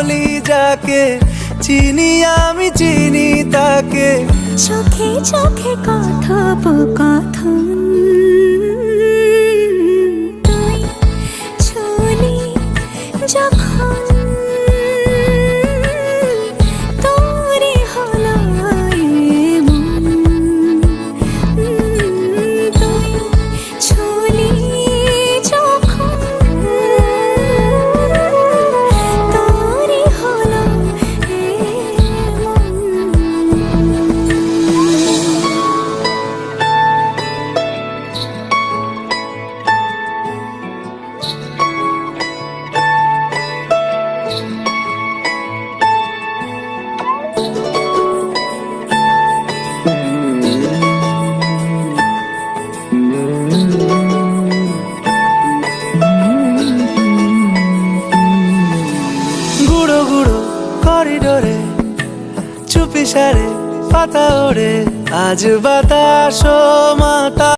বলি যাকে, চিনি আমি চিনি তাকে। চোখে চোখে কথোপকথন, তুই ছুলি যখন তোরে হলো এমন। তুই ছুলি যখন তোরে হলো এমন। গুঁড়ো গুঁড়ো করিডোরে চুপি সারে পাতা ওড়ে, আজ বাতাসও